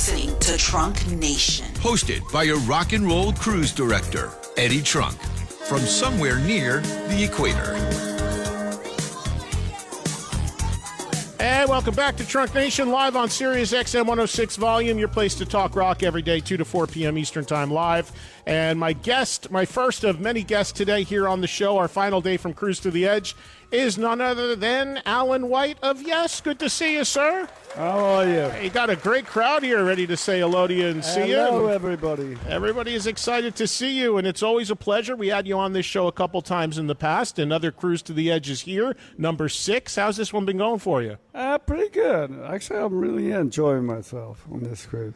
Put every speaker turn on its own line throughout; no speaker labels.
listening to Trunk Nation.
Hosted by your rock and roll cruise director, Eddie Trunk, from somewhere near the equator.
And welcome back to Trunk Nation, live on Sirius XM 106 Volume, your place to talk rock every day, 2 to 4 p.m. Eastern Time live. And my guest, my first of many guests today here on the show, our final day from Cruise to the Edge, is none other than Alan White of Yes. Good to see you, sir.
How are you?
You got a great crowd here ready to say hello to you and see you.
Hello, everybody.
Everybody is excited to see you, and it's always a pleasure. We had you on this show a couple times in the past. Another Cruise to the Edge is here, number 6. How's this one been going for you?
Pretty good. Actually, I'm really enjoying myself on this cruise.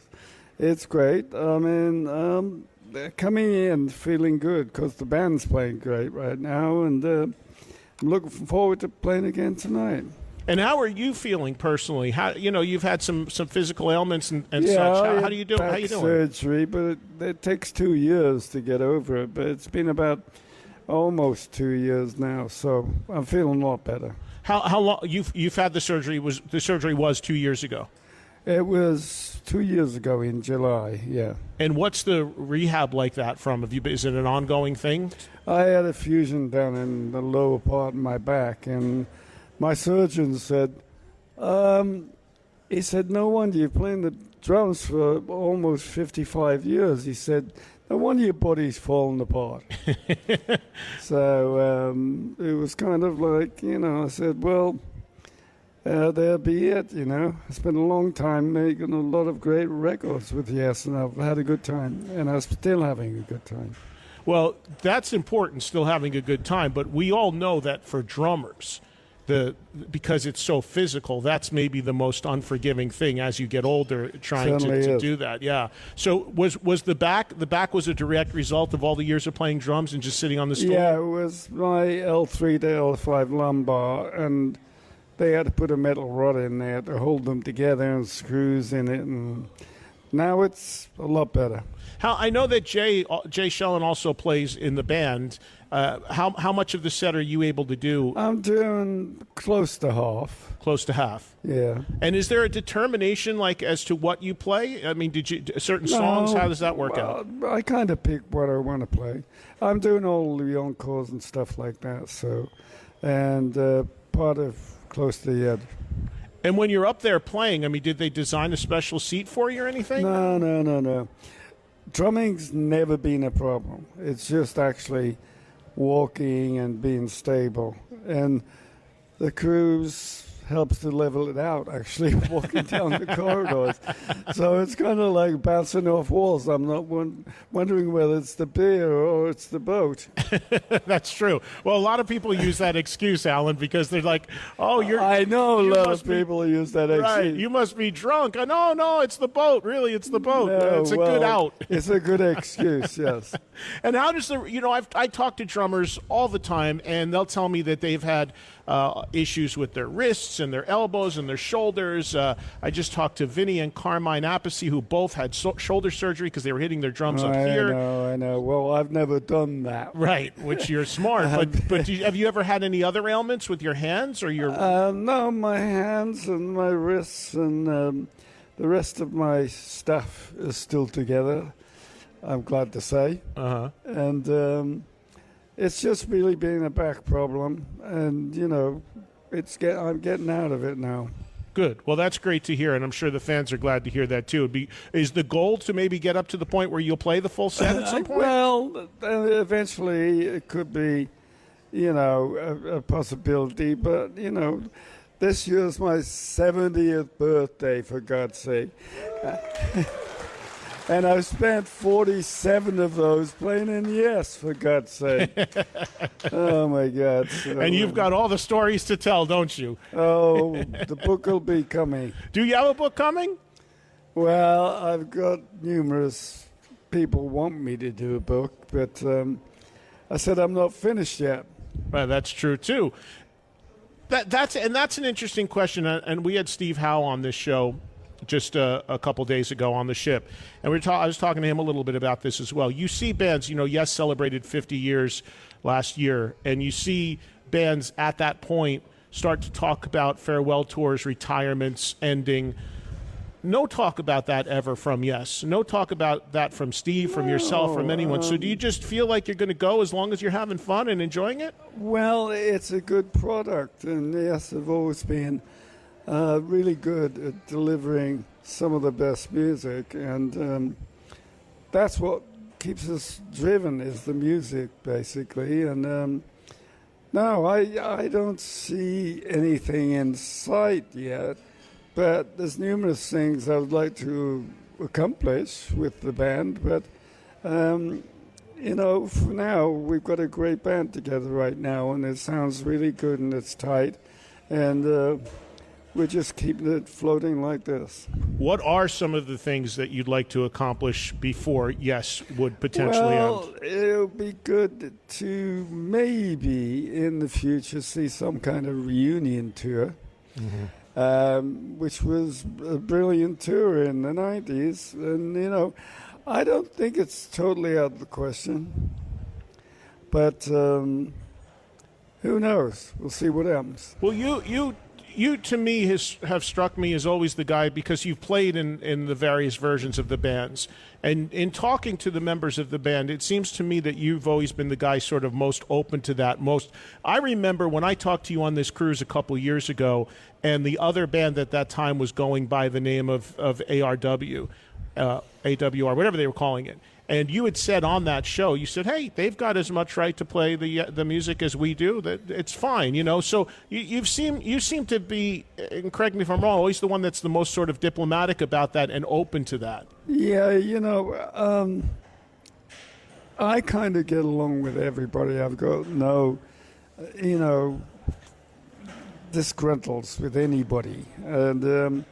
It's great. I mean, coming in feeling good because the band's playing great right now, and I'm looking forward to playing again tonight.
And how are you feeling personally? How you've had some physical ailments and
yeah,
such. How do you do?
Back
how you doing?
Surgery, but it takes 2 years to get over it. But it's been about almost 2 years now, so I'm feeling a lot better.
How long you've had the surgery? The surgery was 2 years ago?
It was 2 years ago in July. Yeah.
And what's the rehab like that from? Is it an ongoing thing?
I had a fusion down in the lower part of my back, and my surgeon said, he said, no wonder you're playing the drums for almost 55 years. He said, no wonder your body's falling apart. So it was kind of like, I said, well, there be it, I spent a long time making a lot of great records with Yes, and I've had a good time, and I'm still having a good time.
Well, that's important, still having a good time, but we all know that for drummers, because it's so physical, that's maybe the most unforgiving thing as you get older, trying to do that. Yeah. So was the back was a direct result of all the years of playing drums and just sitting on the stool?
Yeah, it was my L3 to L5 lumbar, and they had to put a metal rod in there to hold them together and screws in it, and now it's a lot better.
I know that Jay Schellen also plays in the band. How much of the set are you able to do?
I'm doing close to half.
Close to half.
Yeah.
And is there a determination as to what you play? I mean, did you certain songs? How does that work out?
I kind of pick what I want to play. I'm doing all the encores and stuff like that. So, and part of Close to the Edge.
And when you're up there playing, I mean, did they design a special seat for you or anything?
No. Drumming's never been a problem. It's just actually walking and being stable. And the cruise helps to level it out, actually, walking down the corridors. So it's kind of like bouncing off walls. I'm not wondering whether it's the beer or it's the boat.
That's true. Well, a lot of people use that excuse, Alan, because they're like, oh,
I know a lot of people use that excuse.
Right, you must be drunk. No, it's the boat. Really, it's the boat.
No,
it's a good out.
It's a good excuse, yes.
And how does I talk to drummers all the time, and they'll tell me that they've had issues with their wrists and their elbows and their shoulders. I just talked to Vinny and Carmine Appice, who both had shoulder surgery because they were hitting their drums up here.
I know. Well, I've never done that.
Right, which you're smart. But have you ever had any other ailments with your hands or your?
No, my hands and my wrists and the rest of my stuff is still together, I'm glad to say.
Uh-huh.
And it's just really been a back problem, and I'm getting out of it now.
Good. Well, that's great to hear, and I'm sure the fans are glad to hear that too. Is the goal to maybe get up to the point where you'll play the full set at some point?
Well, eventually it could be, a possibility. But this year's my 70th birthday, for God's sake. And I've spent 47 of those playing in Yes, for God's sake. Oh, my God. So,
and you've got all the stories to tell, don't you?
Oh, the book will be coming.
Do you have a book coming?
Well, I've got numerous people want me to do a book, but I said I'm not finished yet.
Well, that's true, too. That's an interesting question, and we had Steve Howe on this show just a couple days ago on the ship, and I was talking to him a little bit about this as well. You see bands, Yes celebrated 50 years last year, and you see bands at that point start to talk about farewell tours, retirements ending. no talk about that ever from Yes. No talk about that from Steve, from yourself, from anyone. So do you just feel like you're going to go as long as you're having fun and enjoying it?
Well, it's a good product, and Yes, have always been really good at delivering some of the best music, and that's what keeps us driven, is the music, basically. And no, I don't see anything in sight yet, but there's numerous things I would like to accomplish with the band. But, you know, for now, we've got a great band together right now, and it sounds really good and it's tight. And we're just keeping it floating like this.
What are some of the things that you'd like to accomplish before Yes would potentially end?
It would be good to maybe in the future see some kind of reunion tour, which was a brilliant tour in the 90s. And, you know, I don't think it's totally out of the question. But who knows? We'll see what happens.
Well, you to me have struck me as always the guy, because you've played in the various versions of the bands. And in talking to the members of the band, it seems to me that you've always been the guy sort of most open to that. I remember when I talked to you on this cruise a couple years ago, and the other band at that time was going by the name of ARW, AWR, whatever they were calling it. And you had said on that show, you said, hey, they've got as much right to play the music as we do. That it's fine, you know. So you seem to be, and correct me if I'm wrong, always the one that's the most sort of diplomatic about that and open to that.
Yeah, you know, I kind of get along with everybody. I've got no, you know, disgruntles with anybody. And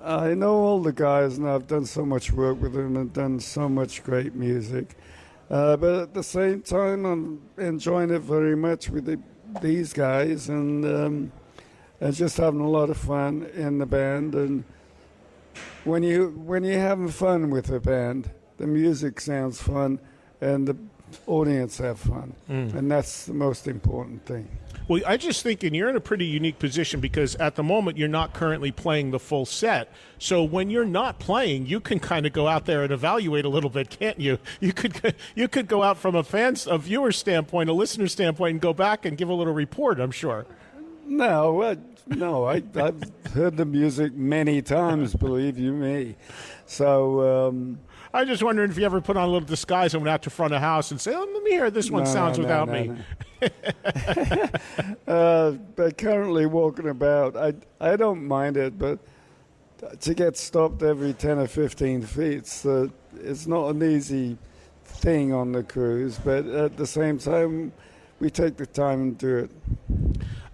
I know all the guys, and I've done so much work with them and done so much great music. But at the same time, I'm enjoying it very much with these guys, and just having a lot of fun in the band. And when you're having fun with a band, the music sounds fun, and the audience have fun, and that's the most important thing.
Well, I just think you're in a pretty unique position, because at the moment you're not currently playing the full set. So when you're not playing, you can kind of go out there and evaluate a little bit, can't you? You could go out from a viewer standpoint, a listener standpoint, and go back and give a little report, I'm sure.
No, I've heard the music many times, believe you me. So
I'm just wondering if you ever put on a little disguise and went out to front of house and say, "Oh, let me hear this one sounds without me."
But currently walking about, I don't mind it, but to get stopped every 10 or 15 feet, so it's not an easy thing on the cruise. But at the same time, we take the time and do it.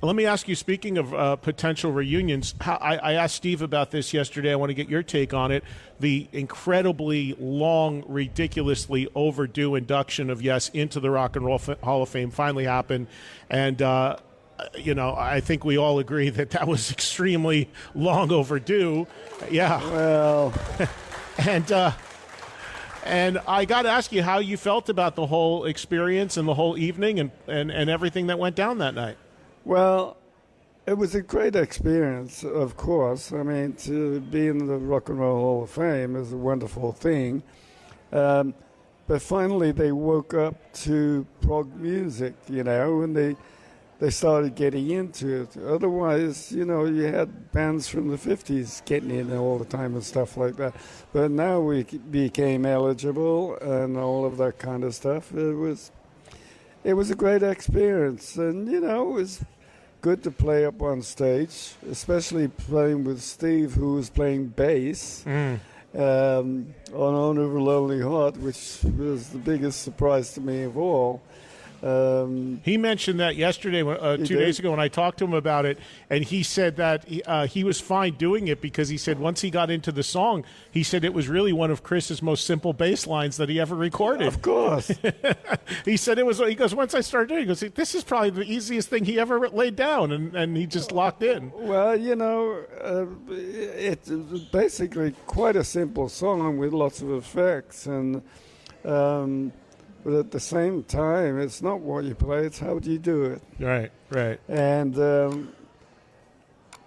Let me ask you, speaking of potential reunions, I asked Steve about this yesterday. I want to get your take on it. The incredibly long, ridiculously overdue induction of Yes into the Rock and Roll Hall of Fame finally happened. And, you know, I think we all agree that was extremely long overdue. Yeah.
Well.
And I got to ask you how you felt about the whole experience and the whole evening and everything that went down that night.
Well, it was a great experience, of course. I mean, to be in the Rock and Roll Hall of Fame is a wonderful thing. But finally, they woke up to prog music, you know, and they started getting into it. Otherwise, you know, you had bands from the 50s getting in all the time and stuff like that. But now we became eligible and all of that kind of stuff. It was a great experience, and, you know, it was good to play up on stage, especially playing with Steve, who was playing bass on Owner of a Lonely Heart, which was the biggest surprise to me of all.
He mentioned that yesterday, 2 days ago, when I talked to him about it, and he said that he was fine doing it because he said once he got into the song, he said it was really one of Chris's most simple bass lines that he ever recorded.
Of course.
He said he goes, once I started doing it, he goes, this is probably the easiest thing he ever laid down, and he just locked in.
Well, you know, it's basically quite a simple song with lots of effects, and but at the same time, it's not what you play, it's how do you do it.
Right.
And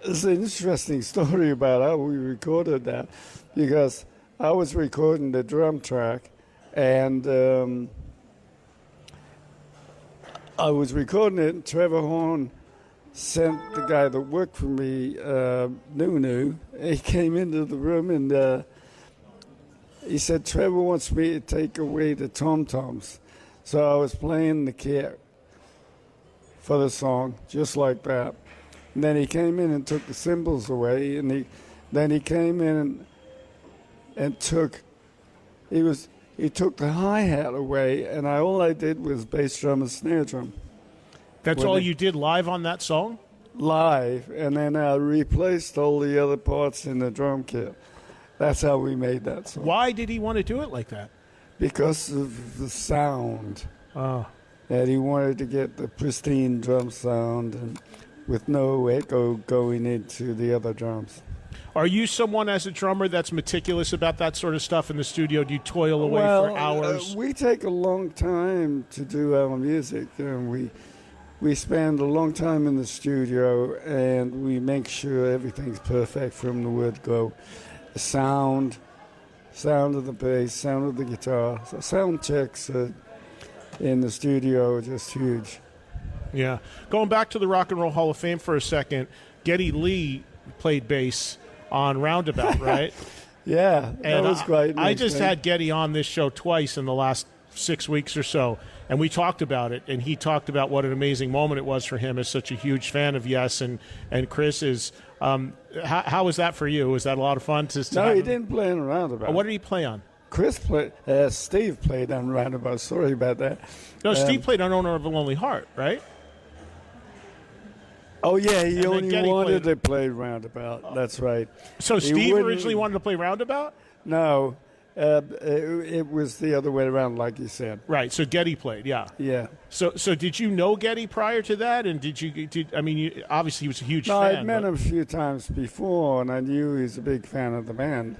It's an interesting story about how we recorded that, because I was recording the drum track, and I was recording it, and Trevor Horn sent the guy that worked for me, Nunu. He came into the room, and he said, Trevor wants me to take away the tom-toms. So I was playing the kit for the song, just like that. And then he came in and took the cymbals away, and then he came in and took the hi-hat away, and all I did was bass drum and snare drum.
That's all you did live on that song?
Live, and then I replaced all the other parts in the drum kit. That's how we made that song.
Why did he want to do it like that?
Because of the sound.
Oh.
That he wanted to get the pristine drum sound and with no echo going into the other drums.
Are you someone as a drummer that's meticulous about that sort of stuff in the studio? Do you toil away for hours?
We take a long time to do our music, and we spend a long time in the studio, and we make sure everything's perfect from the word go. The sound of the bass, sound of the guitar. So sound checks in the studio are just huge.
Yeah. Going back to the Rock and Roll Hall of Fame for a second, Geddy Lee played bass on Roundabout, right?
Yeah, that was great.
I just had Geddy on this show twice in the last 6 weeks or so, and we talked about it, and he talked about what an amazing moment it was for him as such a huge fan of Yes, and Chris is. How was that for you? Was that a lot of fun?
No, he didn't play on Roundabout.
What did he play on?
Steve played on Roundabout. Sorry about that.
No, Steve played on Owner of a Lonely Heart, right?
Oh, yeah, he only wanted to play Roundabout. That's right.
So Steve originally wanted to play Roundabout?
No, it was the other way around, like you said.
Right, so Geddy played, yeah.
Yeah.
So did you know Geddy prior to that? And obviously he was a huge fan.
I'd met him a few times before, and I knew he was a big fan of the band.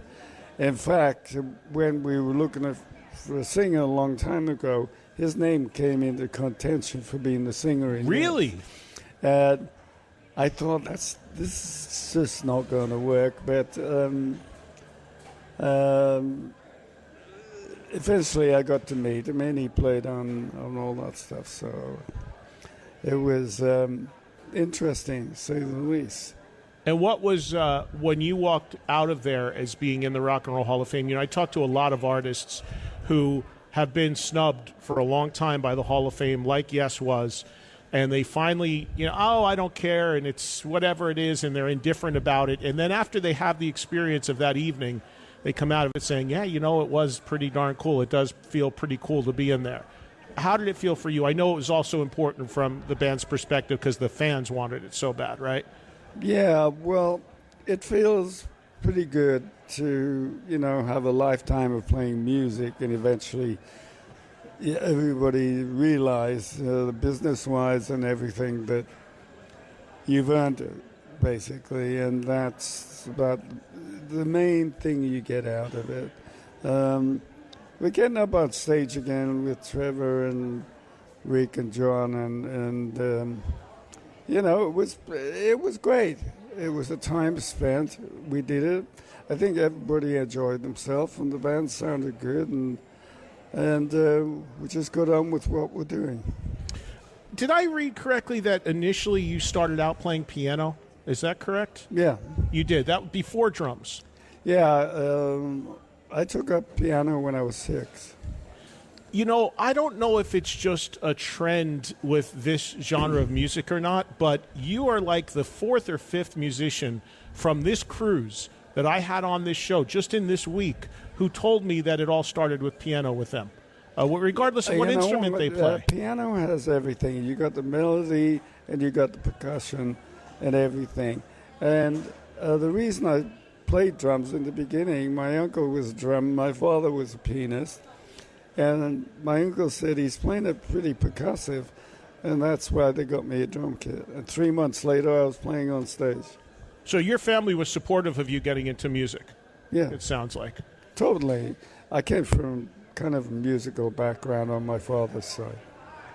In fact, when we were looking for a singer a long time ago, his name came into contention for being the singer.
Really?
I thought this is just not going to work, but eventually I got to meet him, and he played on all that stuff. So it was interesting, to say the least.
And what was, when you walked out of there as being in the Rock and Roll Hall of Fame, I talked to a lot of artists who have been snubbed for a long time by the Hall of Fame, like Yes was, and they finally, I don't care, and it's whatever it is, and they're indifferent about it. And then after they have the experience of that evening, they come out of it saying, yeah, it was pretty darn cool. It does feel pretty cool to be in there. How did it feel for you? I know it was also important from the band's perspective because the fans wanted it so bad, right?
Yeah, well, it feels pretty good to, have a lifetime of playing music and eventually everybody realize, business-wise and everything, that you've earned it, basically, and that's about the main thing you get out of it. We're getting up on stage again with Trevor and Rick and John, and it was great. It was a time spent. We did it. I think everybody enjoyed themselves, and the band sounded good, and we just got on with what we're doing.
Did I read correctly that initially you started out playing piano? Is that correct?
Yeah.
You did. That before drums?
Yeah. I took up piano when I was 6.
I don't know if it's just a trend with this genre of music or not, but you are like the 4th or 5th musician from this cruise that I had on this show just in this week who told me that it all started with piano with them, regardless of what instrument they play.
Piano has everything. You got the melody and you got the percussion and everything. And the reason I played drums in the beginning, my uncle was a drummer, my father was a pianist, and my uncle said he's playing it pretty percussive, and that's why they got me a drum kit. And 3 months later, I was playing on stage.
So your family was supportive of you getting into music?
Yeah.
It sounds like.
Totally. I came from kind of a musical background on my father's side.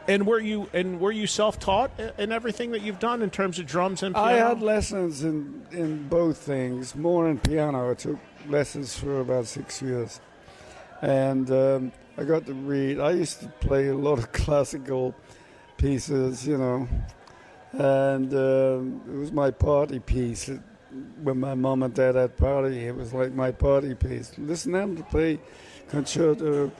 And were you self-taught in everything that you've done in terms of drums and piano?
I had lessons in both things, more in piano. I took lessons for about 6 years. And I got to read. I used to play a lot of classical pieces, and it was my party piece. When my mom and dad had party, it was like my party piece. Listen to them to play concerto,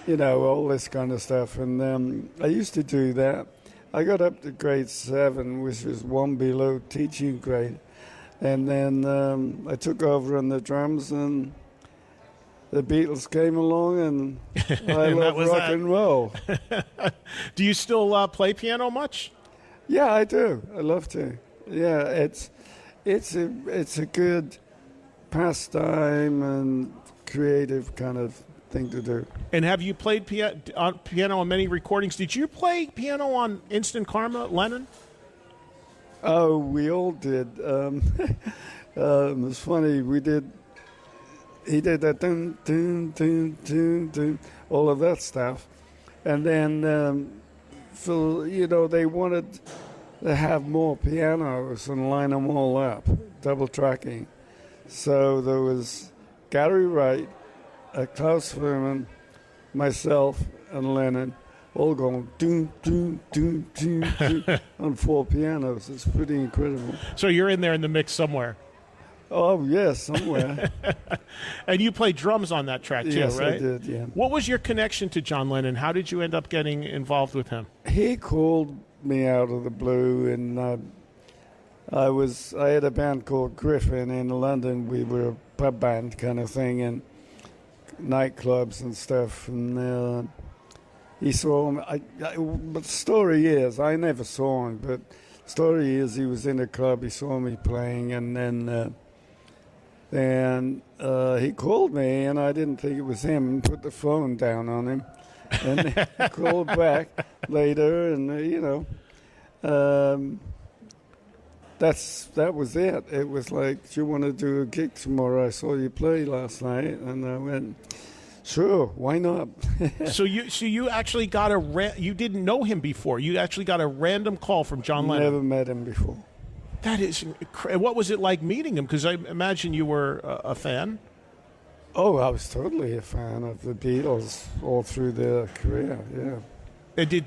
all this kind of stuff. And I used to do that. I got up to grade 7, which was one below teaching grade. And then I took over on the drums, and the Beatles came along, and I love rock and roll.
Do you still play piano much?
Yeah, I do. I love to. Yeah, it's a good pastime and creative kind of thing to do.
And have you played piano on many recordings? Did you play piano on Instant Karma, Lennon?
Oh, we all did. It was funny. He did that dun, dun, dun, dun, dun, all of that stuff. And then, they wanted to have more pianos and line them all up, double tracking. So there was Gary Wright, Klaus Furman, myself, and Lennon, all going doom, doom, doom, doom, doom on 4 pianos. It's pretty incredible.
So you're in there in the mix somewhere.
Oh, yes, somewhere.
And you played drums on that track, too,
yes,
right?
Yes, I did, yeah.
What was your connection to John Lennon? How did you end up getting involved with him?
He called me out of the blue, and I had a band called Griffin in London. We were a pub band kind of thing, and nightclubs and stuff. And he saw me. But the story is, I never saw him, but the story is he was in a club, he saw me playing, and then... And he called me, and I didn't think it was him, and put the phone down on him. And he called back later, and, that was it. It was like, do you want to do a gig tomorrow? I saw you play last night. And I went, sure, why not?
So you actually got you didn't know him before. You actually got a random call from John Lennon.
Never met him before.
That is incredible. What was it like meeting him? Because I imagine you were a fan.
Oh, I was totally a fan of the Beatles all through their career. Yeah.
And did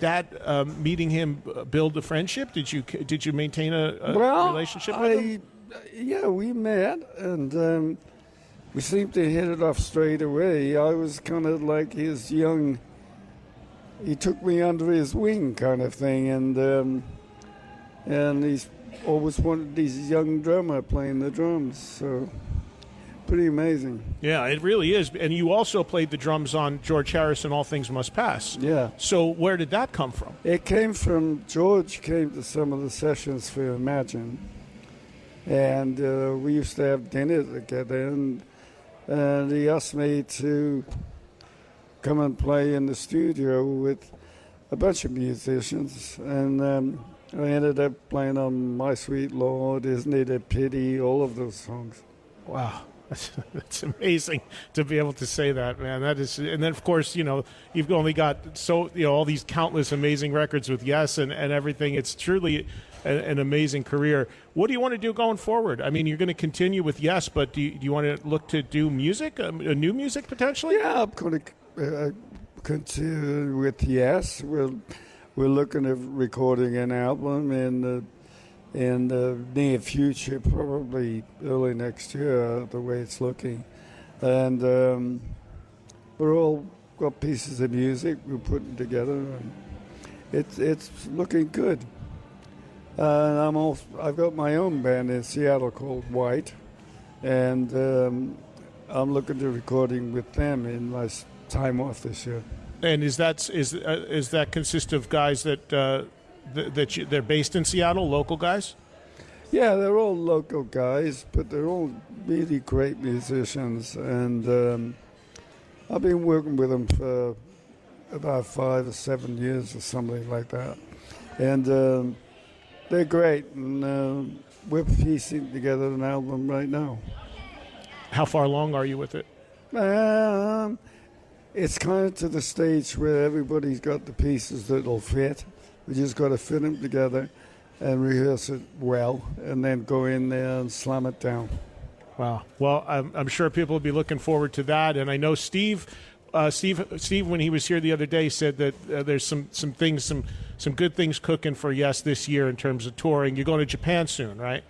that meeting him build a friendship? Did you maintain a relationship with him?
Yeah, we met, and we seemed to hit it off straight away. I was kind of like his young. He took me under his wing, kind of thing, and he's always wanted this young drummer playing the drums, so pretty amazing.
Yeah, it really is. And you also played the drums on George Harrison, All Things Must Pass.
Yeah.
So where did that come from?
It came from, George came to some of the sessions for Imagine, and we used to have dinner together, and he asked me to come and play in the studio with a bunch of musicians, and I ended up playing on My Sweet Lord, Isn't It a Pity, all of those songs.
Wow. That's amazing to be able to say that, man. That is, and then of course, you've only got all these countless amazing records with Yes and everything. It's truly an amazing career. What do you want to do going forward? I mean, you're going to continue with Yes, but do you want to look to do music, a new music potentially?
Yeah, I'm going to continue with Yes. We're looking at recording an album in the near future, probably early next year, the way it's looking. And we're all got pieces of music we're putting together, and it's looking good. And I've got my own band in Seattle called White, and I'm looking to recording with them in my time off this year.
And is that consist of guys that they're based in Seattle, local guys?
Yeah, they're all local guys, but they're all really great musicians, and I've been working with them for about 5 or 7 years or something like that, and they're great, and we're piecing together an album right now.
How far along are you with it?
It's kind of to the stage where everybody's got the pieces that'll fit. We just got to fit them together and rehearse it well, and then go in there and slam it down.
Wow. Well, I'm sure people will be looking forward to that. And I know Steve, when he was here the other day, said that there's some things, some good things cooking for Yes this year in terms of touring. You're going to Japan soon, right?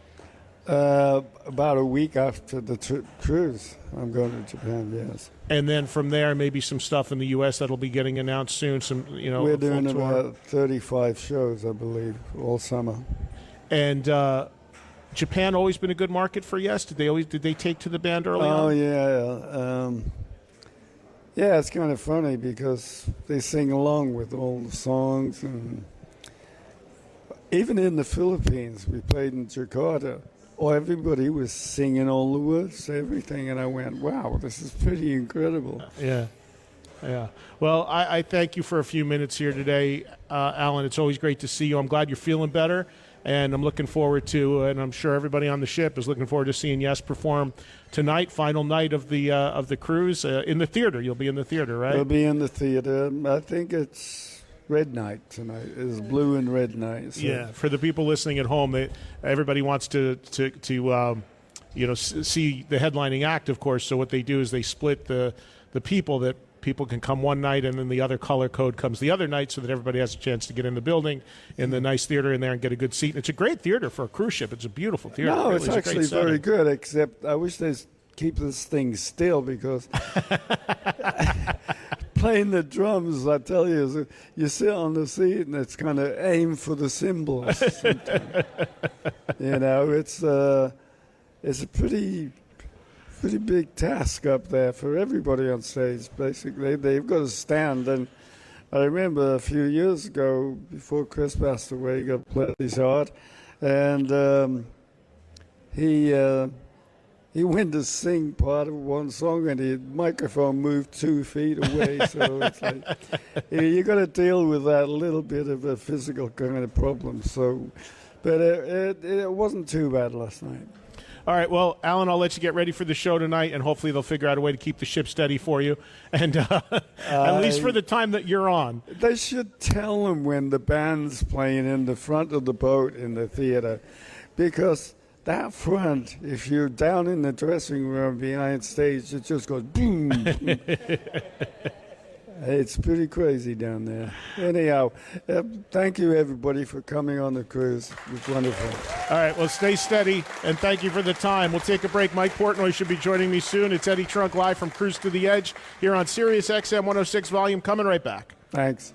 About a week after the cruise, I'm going to Japan. Yes.
And then from there, maybe some stuff in the U.S. that'll be getting announced soon.
We're doing about 35 shows, I believe, all summer.
And Japan always been a good market for Yes. Did they take to the band early on?
Oh yeah. Yeah, it's kind of funny because they sing along with all the songs, and even in the Philippines, we played in Jakarta. Oh, everybody was singing all the words to everything, and I went, wow, this is pretty incredible.
Yeah. Well, I thank you for a few minutes here today, Alan. It's always great to see you. I'm glad you're feeling better, and I'm looking forward to, and I'm sure everybody on the ship is looking forward to seeing Yes perform tonight, final night of the cruise in the theater. You'll be in the theater, right?
We'll be in the theater. I think it's Red Night tonight. It's blue and red night. So.
Yeah, for the people listening at home, everybody wants to see the headlining act, of course. So what they do is they split the people that people can come one night, and then the other color code comes the other night, so that everybody has a chance to get in the building in the nice theater in there and get a good seat. And it's a great theater for a cruise ship. It's a beautiful theater.
No,
it really
it's
is a
actually
great
very
setting.
good. Except I wish they'd keep this thing still because. Playing the drums, I tell you, you sit on the seat and it's kind of aim for the cymbals. It's a pretty big task up there for everybody on stage. Basically, they've got to stand. And I remember a few years ago, before Chris passed away, he got Pletty's heart, and he went to sing part of one song, and the microphone moved 2 feet away. So it's like you got to deal with that little bit of a physical kind of problem. So, but it wasn't too bad last night.
All right, well, Alan, I'll let you get ready for the show tonight, and hopefully they'll figure out a way to keep the ship steady for you, and at least for the time that you're on.
They should tell them when the band's playing in the front of the boat in the theater, because that front, if you're down in the dressing room behind stage, it just goes boom. Boom. It's pretty crazy down there. Anyhow, thank you, everybody, for coming on the cruise. It was wonderful.
All right, well, stay steady, and thank you for the time. We'll take a break. Mike Portnoy should be joining me soon. It's Eddie Trunk live from Cruise to the Edge here on Sirius XM 106 Volume. Coming right back.
Thanks.